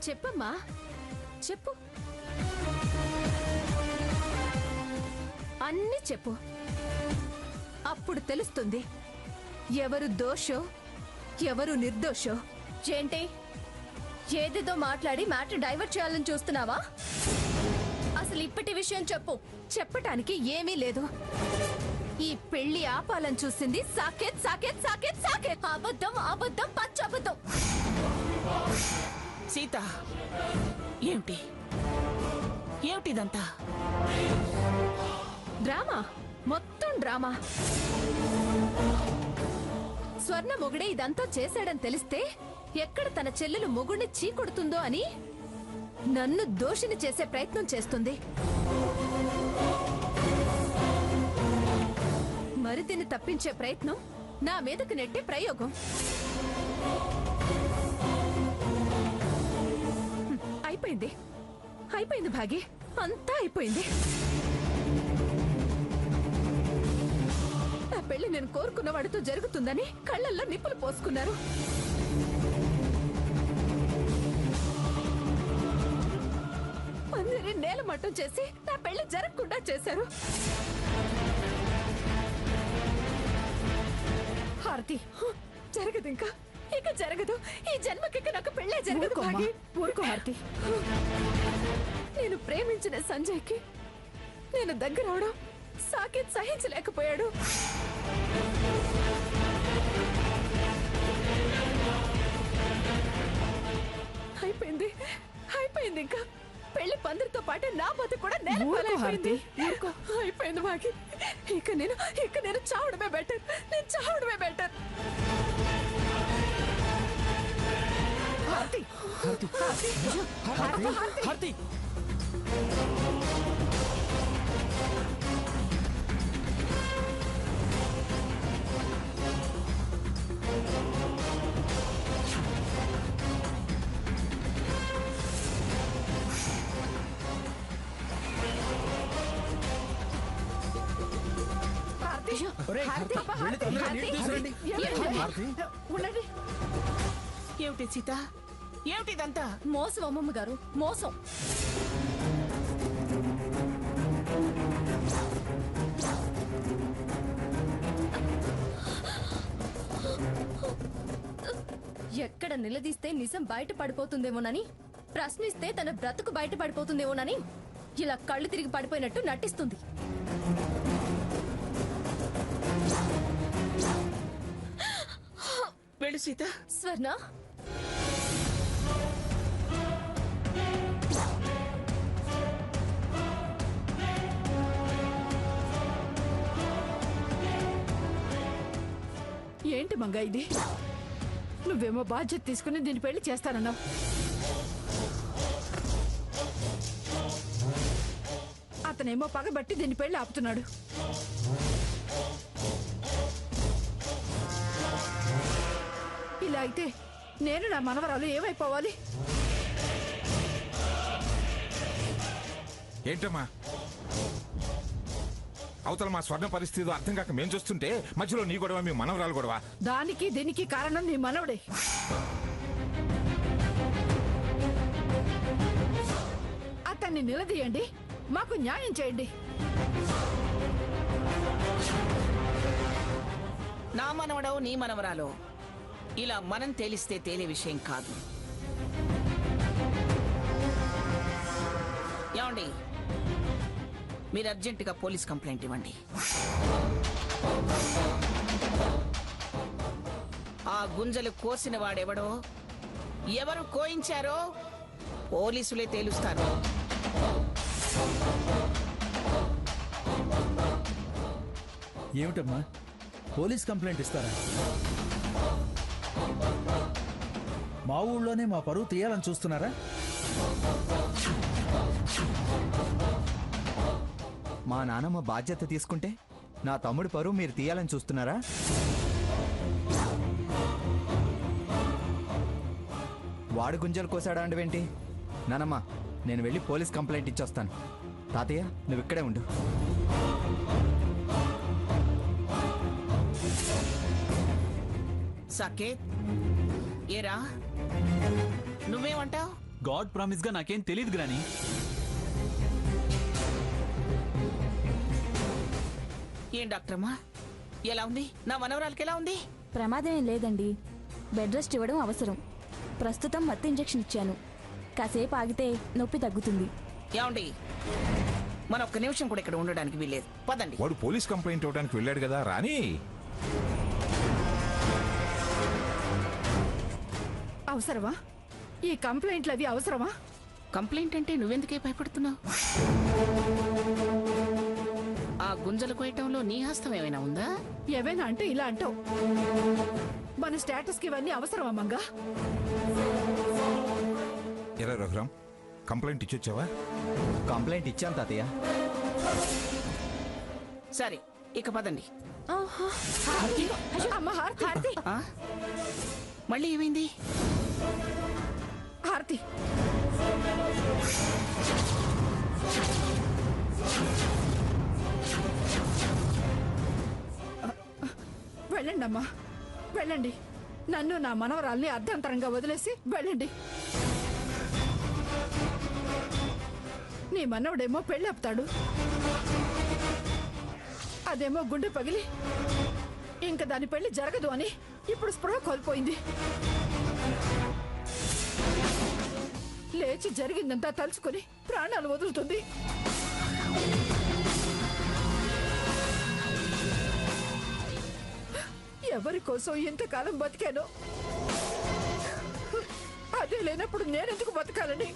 చెప్పమ్మా, చెప్పు, అన్నీ చెప్పు. అప్పుడు తెలుస్తుంది ఎవరు దోషో ఎవరు నిర్దోషో. ఏంటి, ఏదేదో మాట్లాడి మ్యాటర్ డైవర్ట్ చేయాలని చూస్తున్నావా? అసలు ఇప్పటి విషయం చెప్పు. చెప్పటానికి ఏమీ లేదు. ఈ పెళ్లి ఆపాలని చూసింది సాకేత్, సాకేత్, సాకేత్, సాకేత్. అబద్ధం, అబద్ధం, పచ్చ అబద్ధం. సీత, ఏమిటి ఏమిటిదంతా? డ్రామా, మొత్తం డ్రామా. స్వర్ణ మొగుడే ఇదంతా చేశాడని తెలిస్తే ఎక్కడ తన చెల్లెలు మొగుడిని చీకొడుతుందో అని నన్ను దోషిని చేసే ప్రయత్నం చేస్తుంది. మరిదిని తప్పించే ప్రయత్నం, నా మీదకు నెట్టే ప్రయోగం. అయిపోయింది, అయిపోయింది భాగి, అంతా అయిపోయింది. నా పెళ్లి నేను కోరుకున్న వాడితో జరుగుతుందని కళ్ళల్లో నిప్పులు పోసుకున్నారు. అందరి నేలమట్టం చేసి నా పెళ్లి జరగకుండా చేశారు. హారతి, జరగదు, ఇంకా ఇక జరగదు. ఈ జన్మకి నాకు పెళ్లే జరగదు. ఊరుకో హారతి. నేను ప్రేమించిన సంజయ్కి నేను దగ్గర అవడం సాకేత్ సహించలేకపోయాడు. అయిపోయింది, అయిపోయింది. ఇంకా పెళ్లి పందిరితో పాటు నా బతుకు కూడా నేలపాలైపోయింది. అయిపోయింది బాకి. ఇక నేను చావడమే బెటర్. నేను చావడమే బెటర్. హారతి, హారతి, హారతి, హారతి. ఏమిటి సీత, ఏమిటిదంతా? మోసం అమ్మమ్మ గారు, మోసం. ఎక్కడ నిలదీస్తే నిజం బయట పడిపోతుందేమోనని, ప్రశ్నిస్తే తన బ్రతుకు బయట పడిపోతుందేమోనని ఇలా కళ్ళు తిరిగి పడిపోయినట్టు నటిస్తుంది. వెళ్ళు సీత. స్వర్ణ, ఏంటి మంగా ఇది? నువ్వేమో బాధ్యత తీసుకుని దీన్ని పెళ్లి చేస్తానన్నావు. అతనేమో పగబట్టి దీన్ని పెళ్లి ఆపుతున్నాడు. ఇలా అయితే నేను నా మనవరాలు ఏమైపోవాలి? ఏంటమ్మా అవతల మా స్వర్ణ పరిస్థితి అర్థం కాక మేం చూస్తుంటే మధ్యలో నీ గొడవ, మీ మనవరాలు గొడవ. దానికి దీనికి కారణం నీ మనవడే. అతన్ని నిలదీయండి, మాకు న్యాయం చేయండి. నా మనవడవు నీ మనవరాలో ఇలా మనం తేలిస్తే తేలే విషయం కాదు. ఏమండి, మీరు అర్జెంటుగా పోలీస్ కంప్లైంట్ ఇవ్వండి. ఆ గుంజలు కోసిన వాడెవడో, ఎవరు కోయించారో పోలీసులే తేలుస్తారు. ఏమిటమ్మా, పోలీస్ కంప్లైంట్ ఇస్తారా? మా ఊళ్ళోనే మా పరువు తీయాలని చూస్తున్నారా? మా నాన్నమ్మ బాధ్యత తీసుకుంటే నా తమ్ముడి పరువు మీరు తీయాలని చూస్తున్నారా? వాడు గుంజలు కోసాడా అండవేంటి? నానమ్మ, నేను వెళ్ళి పోలీస్ కంప్లైంట్ ఇచ్చొస్తాను. తాతయ్య, నువ్వు ఇక్కడే ఉండు. సాకేత్, ఏరా నువ్వేమంటావు? గాడ్ ప్రామిస్ గా నాకేం తెలియదు గ్రాని. ఏం డాక్టర్ అమ్మా, ఎలా ఉంది? నా మనవరాలకి ఎలా ఉంది? ప్రమాదం ఏం లేదండి. బెడ్ రెస్ట్ ఇవ్వడం అవసరం. ప్రస్తుతం మత్తు ఇంజెక్షన్ ఇచ్చాను. కాసేపు ఆగితే నొప్పి తగ్గుతుంది. ఏమండి, మన ఒక్క నిమిషం కూడా ఇక్కడ ఉండడానికి వీల్లేదు. పదండి. వాడు పోలీస్ కంప్లైంట్ ఇవ్వడానికి వెళ్ళాడు కదా, రాని. అవసరమా? ఈ కంప్లైంట్లు అవి అవసరమా? కంప్లైంట్ అంటే నువ్వెందుకే భయపడుతున్నావు? ఆ గుంజలు కోయటంలో నీ హస్తం ఏమైనా ఉందా? ఏవైనా అంటే ఇలా అంటావు. మన స్టేటస్ కి ఇవన్నీ అవసరమా మంగా? ఎలా రఘురామ్, కంప్లైంట్ ఇచ్చొచ్చావా? కంప్లైంట్ ఇచ్చాను తాతయ్య. సరే, ఇక పదండి. హారతి, అమ్మ హారతి. ఆ? మళ్ళీ ఏమైంది? హారతి, వెళ్ళండి అమ్మా, వెళ్ళండి. నన్ను నా మనవరాల్ని అర్ధంతరంగా వదిలేసి వెళ్ళండి. నీ మనవడేమో పెళ్ళాపుతాడు, అదేమో గుండె పగిలి ఇంకా దాని పెళ్లి జరగదు అని ఇప్పుడు స్పృహ కోల్పోయింది. లేచి జరిగిందంతా తలుచుకుని ప్రాణాలు వదులుతుంది. ఎవరి కోసం ఇంతకాలం బతికానో అదే లేనప్పుడు నేనెందుకు బతకాలని?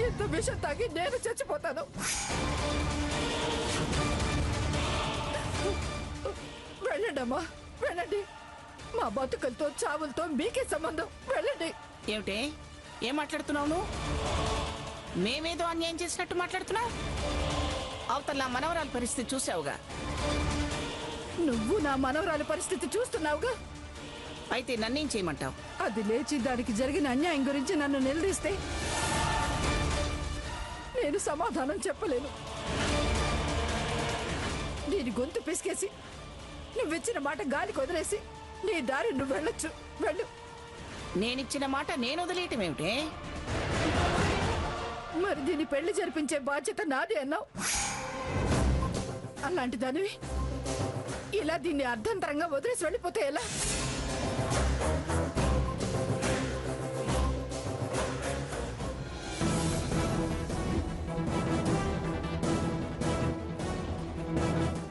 ఇంత విషం తాగి నేను చచ్చిపోతాను. వెళ్ళండి అమ్మా, వెళ్ళండి. మా బతుకులతో చావులతో మీకే సంబంధం. వెళ్ళండి. ఏమిటే, ఏం మాట్లాడుతున్నావు నువ్వు? మేమేదో అన్యాయం చేసినట్టు మాట్లాడుతున్నావు? అవతల నా మనవరాల పరిస్థితి చూసావుగా. నువ్వు నా మనవరాలి పరిస్థితి చూస్తున్నావుగా. అయితే నన్నేం చేయమంటావు? అది లేచి దానికి జరిగిన అన్యాయం గురించి నన్ను నిలదీస్తే నేను సమాధానం చెప్పలేను. దీని గొంతు పిసికేసి నువ్విచ్చిన మాట గాలికి వదిలేసి నీ దారి నువ్వు వెళ్ళొచ్చు. వెళ్ళు. నేనిచ్చిన మాట నేను వదిలేయటం ఏమిటే? మరి దీని పెళ్లి జరిపించే బాధ్యత నాది అన్నావు. అలాంటి దానివి ఇలా దీన్ని అర్ధంతరంగా వదిలేసి వెళ్ళిపోతే ఎలా?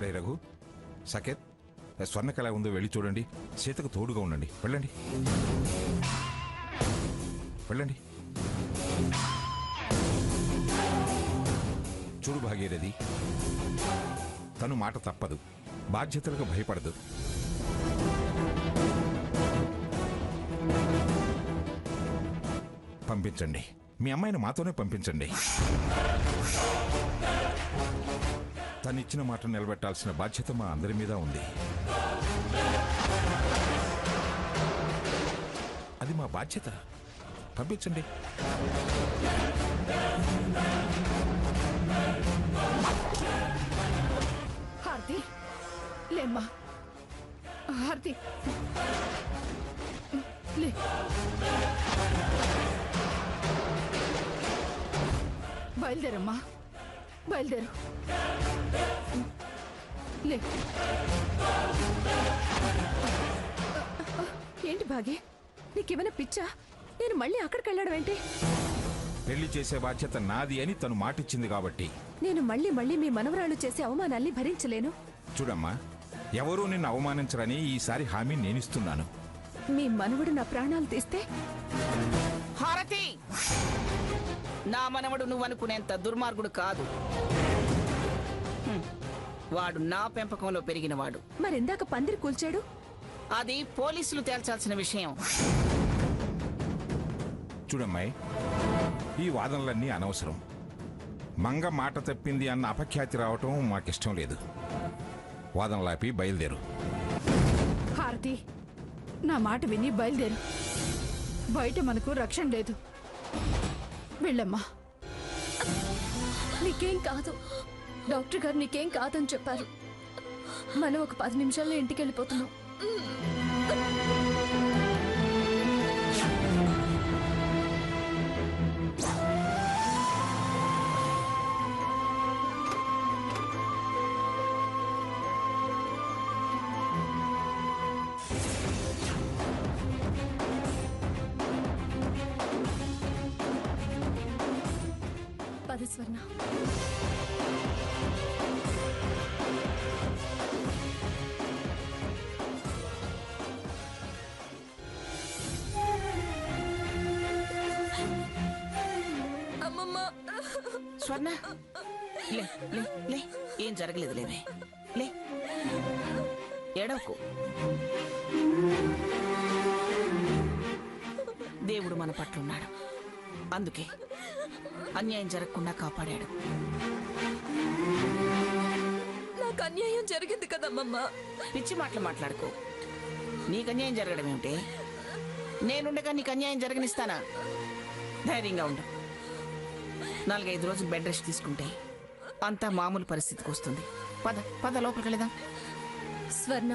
రే రఘు, సకేత్, స్వర్ణక ఎలా ఉందో వెళ్ళి చూడండి. సీతకు తోడుగా ఉండండి. వెళ్ళండి, వెళ్ళండి. చూడు భాగీరథి, తను మాట తప్పదు, బాధ్యతలకు భయపడదు. పంపించండి, మీ అమ్మాయిని మాతోనే పంపించండి. తనిచ్చిన మాట నిలబెట్టాల్సిన బాధ్యత మా అందరి మీద ఉంది. అది మా బాధ్యత. పంపించండి. హారతి, లేమ్మా. హారతి, లే. బయలుదేరమ్మా, బయలుదేరు. లే. ఏంటి భాగి, నీకేమైనా పిచ్చా? నేను మళ్ళీ అక్కడికి వెళ్ళడం ఏంటి? పెళ్లి చేసే బాధ్యత నాది అని తను మాటిచ్చింది కాబట్టి. నేను మళ్ళీ మళ్ళీ మీ మనవరాళ్ళు చేసే అవమానాల్ని భరించలేను. చూడమ్మా, ఎవరూ నిన్ను అవమానించరని ఈసారి హామీ నేనిస్తున్నాను. మీ మనవడు నా ప్రాణాలు తీస్తే? హారతి, నా మనవడు నువ్వనుకునేంత దుర్మార్గుడు కాదు. వాడు నా పెంపకంలో పెరిగినవాడు. మరిందాక పందిరి కూల్చాడు. అది పోలీసులు తేల్చాల్సిన విషయం. చూడమ్మాయి, ఈ వాదనలన్నీ అనవసరం. మంగ మాట తప్పింది అన్న అపఖ్యాతి రావటం మాకిష్టం లేదు. వాదనలాపి బయలుదేరు. హారతి, నా మాట విని బయలుదేరు. బయట మనకు రక్షణ లేదు. వెళ్ళమ్మా. నీకేం కాదు, డాక్టర్ గారు నీకేం కాదని చెప్పారు. మనం ఒక 10 నిమిషాల్లో ఇంటికి వెళ్ళిపోతున్నాం. పద స్వర్ణ. స్వర్ణ లే లే లే, ఏం జరగలేదు లేవే, లే ఏడవకు. దేవుడు మన పట్ల ఉన్నాడు, అందుకే అన్యాయం జరగకుండా కాపాడాడు. నాకు అన్యాయం జరిగింది కదమ్మమ్మ. పిచ్చి మాటలు మాట్లాడుకో. నీకు అన్యాయం జరగడం ఏమిటి? నేనుండగా నీకు అన్యాయం జరగనిస్తానా? ధైర్యంగా ఉండు. 4-5 రోజులు బెడ్ రెస్ట్ తీసుకుంటే అంతా మామూలు పరిస్థితికి వస్తుంది. పద పద, లోపలికి వెళదాం. స్వర్ణ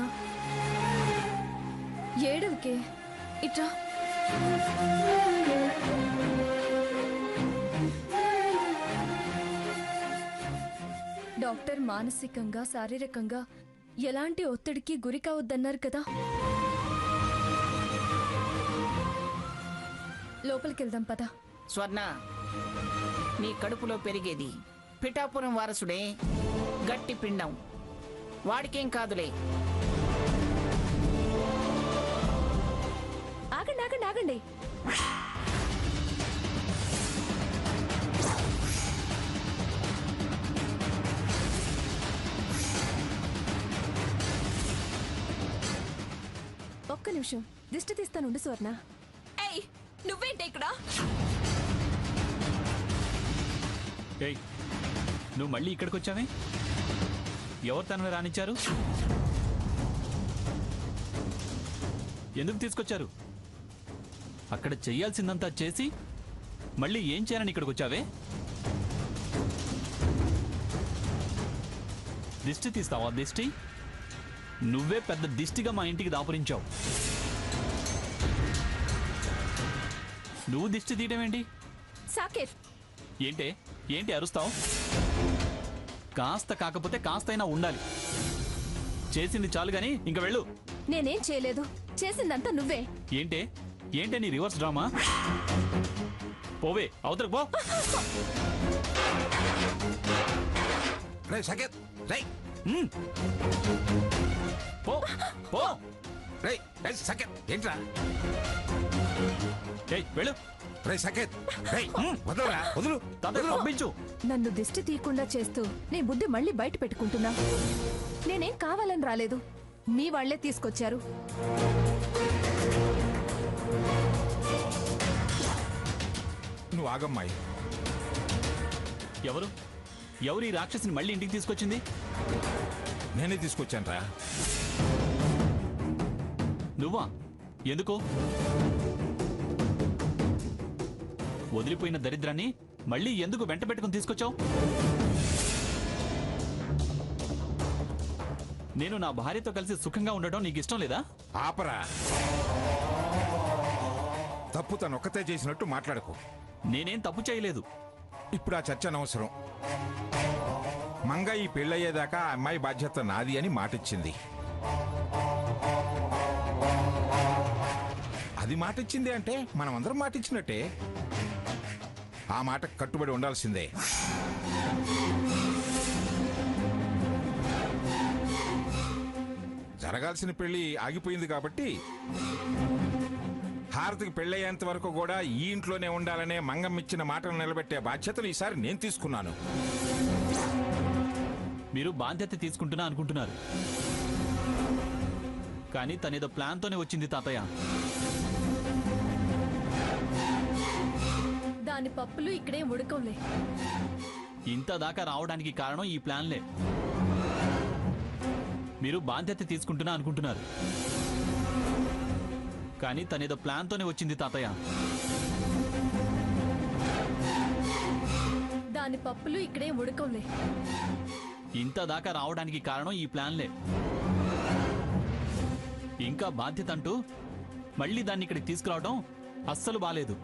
ఏడవకే, ఇట్రా. డాక్టర్ మానసికంగా శారీరకంగా ఎలాంటి ఒత్తిడికి గురి కావద్దన్నారు కదా. లోపలికి వెళ్దాం పద. స్వర్ణ, నీ కడుపులో పెరిగేది పిఠాపురం వారసుడే, గట్టి పిండం. వాడికేం కాదులే. ఆగండి ఆగండి ఆగండి. ఒక్క నిమిషం, దిష్టి తీస్తానుండు స్వర్ణ. ఏయ్, నువ్వేంటి ఇక్కడ? ఏయ్, నువ్వు మళ్ళీ ఇక్కడికి వచ్చావే? ఎవరు తనని రానిచ్చారు? ఎందుకు తీసుకొచ్చారు? అక్కడ చెయ్యాల్సిందంతా చేసి మళ్ళీ ఏం చేయాలని ఇక్కడికి వచ్చావే? దిష్టి తీస్తావా? దిష్టి నువ్వే పెద్ద దిష్టిగా మా ఇంటికి దాపురించావు. నువ్వు దిష్టి తీయడం ఏంటి? సాకేత్, ఏంటే ఏంటి అరుస్తావు? కాస్త కాకపోతే కాస్తైనా ఉండాలి. చేసింది చాలు గాని ఇంక వెళ్ళు. నేనేం చేయలేదు, చేసిందంతా నువ్వే. ఏంటే ఏంటే నీ రివర్స్ డ్రామా? పోవే అవతలకు పో. రేయ్ సకేత్, రేయ్ హ్మ్. పో పో. రేయ్ రేయ్ సకేత్, ఏంట్రా? ఏయ్ వెళ్ళు. రేయ్ సకేత్, రేయ్ వదలరా, వదులు. తాతయ్య పంపించు. నన్ను దిష్టి తీయకుండా చేస్తూ నీ బుద్ధి మళ్ళీ బయట పెట్టుకుంటున్నా. నేనేం కావాలని రాలేదు, మీ వాళ్లే తీసుకొచ్చారు. నువ్వు ఆగమ్మాయి. ఎవరు ఎవరు ఈ రాక్షసిని మళ్ళీ ఇంటికి తీసుకొచ్చింది? నేనే తీసుకొచ్చానురా. నువ్వా? ఎందుకు? వదిలిపోయిన దరిద్రాన్ని మళ్ళీ ఎందుకు వెంట పెట్టుకుని తీసుకొచ్చావు? నేను నా భార్యతో కలిసి సుఖంగా ఉండటం నీకు ఇష్టం లేదా? ఆపరా. తప్పు తనొక్కతే చేసినట్టు మాట్లాడకు. నేనేం తప్పు చేయలేదు. ఇప్పుడు ఆ చర్చ అనవసరం. మంగ ఈ పెళ్ళయ్యేదాకా ఆ అమ్మాయి బాధ్యత నాది అని మాటిచ్చింది. అది మాటిచ్చింది అంటే మనమందరం మాటిచ్చినట్టే. ఆ మాట కట్టుబడి ఉండాల్సిందే. జరగాల్సిన పెళ్లి ఆగిపోయింది కాబట్టి హారతికి పెళ్ళయ్యేంత వరకు కూడా ఈ ఇంట్లోనే ఉండాలనే మంగమ్మిచ్చిన మాటను నిలబెట్టే బాధ్యతను ఈసారి నేను తీసుకున్నాను. మీరు బాధ్యత తీసుకుంటున్నా అనుకుంటున్నారు, కానీ తనేదో ప్లాన్తోనే వచ్చింది తాతయ్య. దాని పప్పులు ఇక్కడే ఉడకంలే. ఇంత దాకా రావడానికి కారణం ఈ ప్లాన్లే. మీరు బాధ్యత తీసుకుంటున్నా అనుకుంటున్నారు, కానీ తనేదో ప్లాన్తోనే వచ్చింది తాతయ్య. దాని పప్పులు ఇక్కడే ఉడకంలే. ఇంత దాకా రావడానికి కారణం ఈ ప్లాన్లే. ఇంకా బాధ్యత అంటూ మళ్ళీ దాన్ని ఇక్కడికి తీసుకురావడం అస్సలు బాలేదు.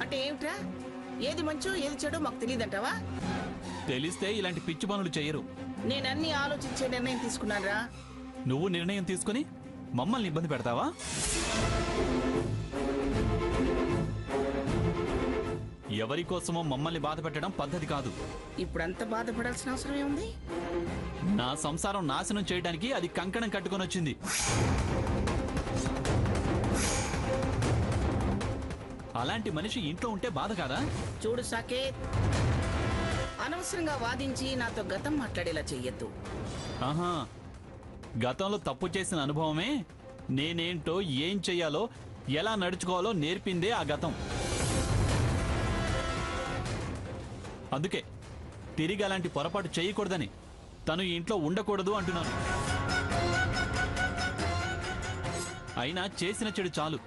అంటే ఏమిట్రా? ఏది మంచో ఏది చెడో మాకు తెలియదంటావా? తెలిస్తే ఇలాంటి పిచ్చి పనులు చెయ్యరు. నేనన్నీ ఆలోచించే నిర్ణయం తీసుకున్నానురా. నువ్వు నిర్ణయం తీసుకుని మమ్మల్ని ఇబ్బంది పెడతావా? ఎవరి కోసమో మమ్మల్ని బాధ పెట్టడం పద్ధతి కాదు. ఇప్పుడంత బాధపడాల్సిన అవసరం ఏముంది? నా సంసారం నాశనం చేయడానికి అది కంకణం కట్టుకొని వచ్చింది. అలాంటి మనిషి ఇంట్లో ఉంటే బాధ కాదా? చూడు సాకేత్, అనవసరంగా వాదించి నాతో గతం మాట్లాడేలా చెయ్యొద్దు. ఆహా, గతంలో తప్పు చేసిన అనుభవమే నేనేంటో, ఏం చెయ్యాలో, ఎలా నడుచుకోవాలో నేర్పిందే ఆ గతం. అందుకే తిరిగి అలాంటి పొరపాటు చేయకూడదని, తను ఈ ఇంట్లో ఉండకూడదు అంటున్నాను. అయినా చేసిన చెడు చాలు.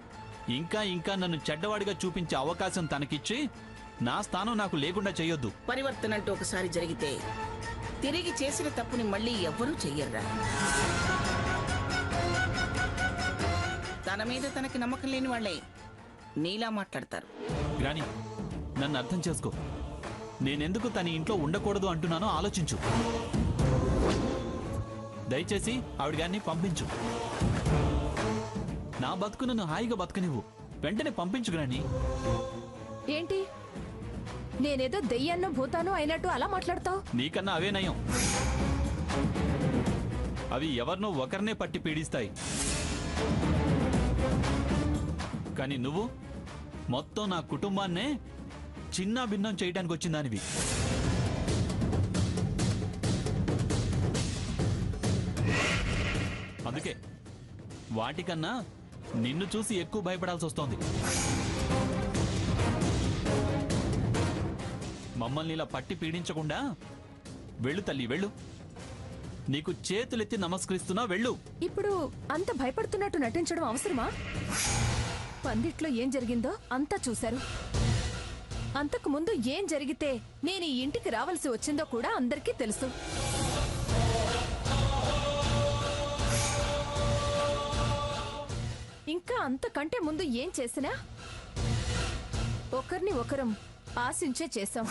ఇంకా ఇంకా నన్ను చెడ్డవాడిగా చూపించే అవకాశం తనకిచ్చి నా స్థానం నాకు లేకుండా చేయొద్దు. పరివర్తన అంటూ ఒకసారి జరిగితే తిరిగి చేసిన తప్పుని మళ్ళీ ఎవ్వరూ చెయ్యర్రా. తన మీద తనకి నమ్మకం లేని వాళ్ళే నీలా మాట్లాడతారు. గ్రాని, నన్ను అర్థం చేసుకో. నేనెందుకు తన ఇంట్లో ఉండకూడదు అంటున్నానో ఆలోచించు. దయచేసి ఆవిడ గారిని పంపించు. నా బతుకు నన్ను హాయిగా బతకనివ్వు. వెంటనే పంపించు గ్రాని. ఏంటి, నేనేదో దెయ్యాన్నో భూతానో అయినట్టు అలా మాట్లాడతావు? నీకన్నా అవే నయం. అవి ఎవరినో ఒకరినే పట్టి పీడిస్తాయి. కానీ నువ్వు మొత్తం నా కుటుంబాన్నే చిన్న భిన్నం చేయడానికి వచ్చిందానివి. అందుకే వాటికన్నా నిన్ను చూసి ఎక్కువ భయపడాల్సి వస్తోంది. మమ్మల్ని ఇలా పట్టి పీడించకుండా వెళ్ళు తల్లి, వెళ్ళు. నీకు చేతులెత్తి నమస్కరిస్తున్నా, వెళ్ళు. ఇప్పుడు అంత భయపడుతున్నట్టు నటించడం అవసరమా? పందిట్లో ఏం జరిగిందో అంతా చూశారు. అంతకు ముందు ఏం జరిగితే నేను ఈ ఇంటికి రావాల్సి వచ్చిందో కూడా అందరికీ తెలుసు. ఇంకా అంతకంటే ముందు ఏం చేసినా ఒకరిని ఒకరం ఆశించే చేశాం.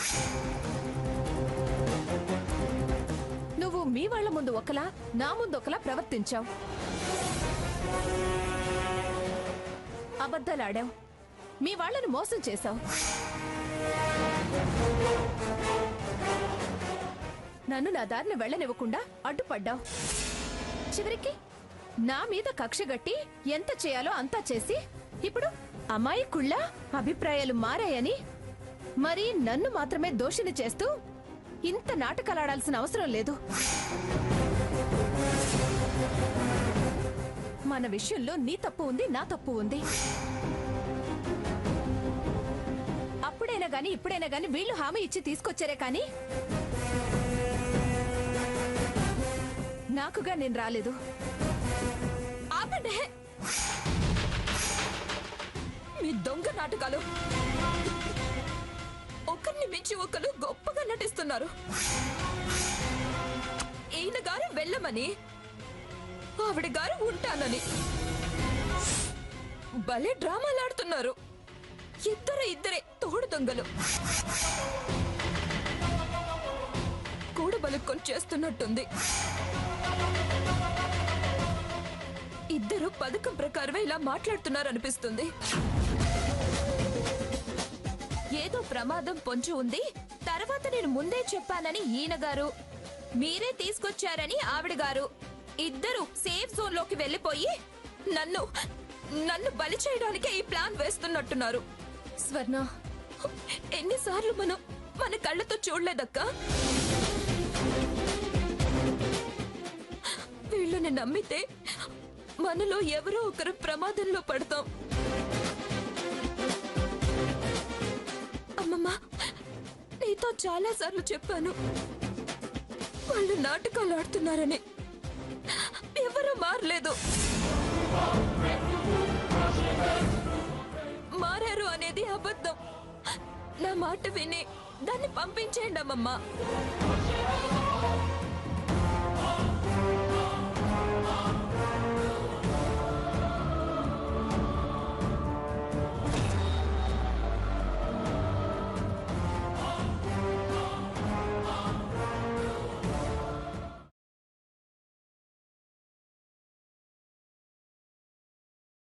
నువ్వు మీ వాళ్ళ ముందు ఒకలా, నా ముందు ఒకలా ప్రవర్తించావు. అబద్ధాలాడావు, మీ వాళ్ళని మోసం చేశావు. నన్ను నా దారిని వెళ్ళనివ్వకుండా అడ్డుపడ్డావు. చివరికి నా మీద కక్షగట్టి ఎంత చేయాలో అంతా చేసి ఇప్పుడు అమాయకుళ్ళ అభిప్రాయాలు మారాయని మరి నన్ను మాత్రమే దోషిని చేస్తూ ఇంత నాటకాలాడాల్సిన అవసరం లేదు. మన విషయంలో నీ తప్పు ఉంది, నా తప్పు ఉంది. అప్పుడైనా గాని ఇప్పుడైనా గాని వీళ్ళు హామీ ఇచ్చి తీసుకొచ్చారే కానీ నాకుగా నేను రాలేదు. ఆపండి మీ దొంగ నాటకాలు. ఒకరిని మించి ఒకరు గొప్పగా నటిస్తున్నారు. ఈయన గారు వెళ్ళమని, ఆవిడ గారు ఉంటానని భలే డ్రామాలాడుతున్నారు. ఇద్దరే తోడు దొంగలు. కూడబలుక్కొని చేస్తున్నట్టుంది. ఇద్దరు పథకం ప్రకారమే ఇలా మాట్లాడుతున్నారనిపిస్తుంది. ఏదో ప్రమాదం పొంచి ఉంది, తర్వాత నేను ముందే చెప్పానని ఈయన గారు, మీరే తీసుకొచ్చారని ఆవిడ గారు, ఇద్దరు సేఫ్ జోన్ లోకి వెళ్లిపోయి నన్ను బలి చేయడానికి ఈ ప్లాన్ వేస్తున్నట్టున్నారు. స్వర్ణ, ఎన్నిసార్లు మన కళ్ళతో చూడలేదక్క. వీళ్ళని నమ్మితే మనలో ఎవరో ఒకరు ప్రమాదంలో పడతాం. అమ్మమ్మ, నీతో చాలా సార్లు చెప్పాను వాళ్ళు నాటకాలు ఆడుతున్నారని. ఎవరూ మారలేదు. మారారు అనేది అబద్ధం. నా మాట విని దాన్ని పంపించేయండి అమ్మమ్మ.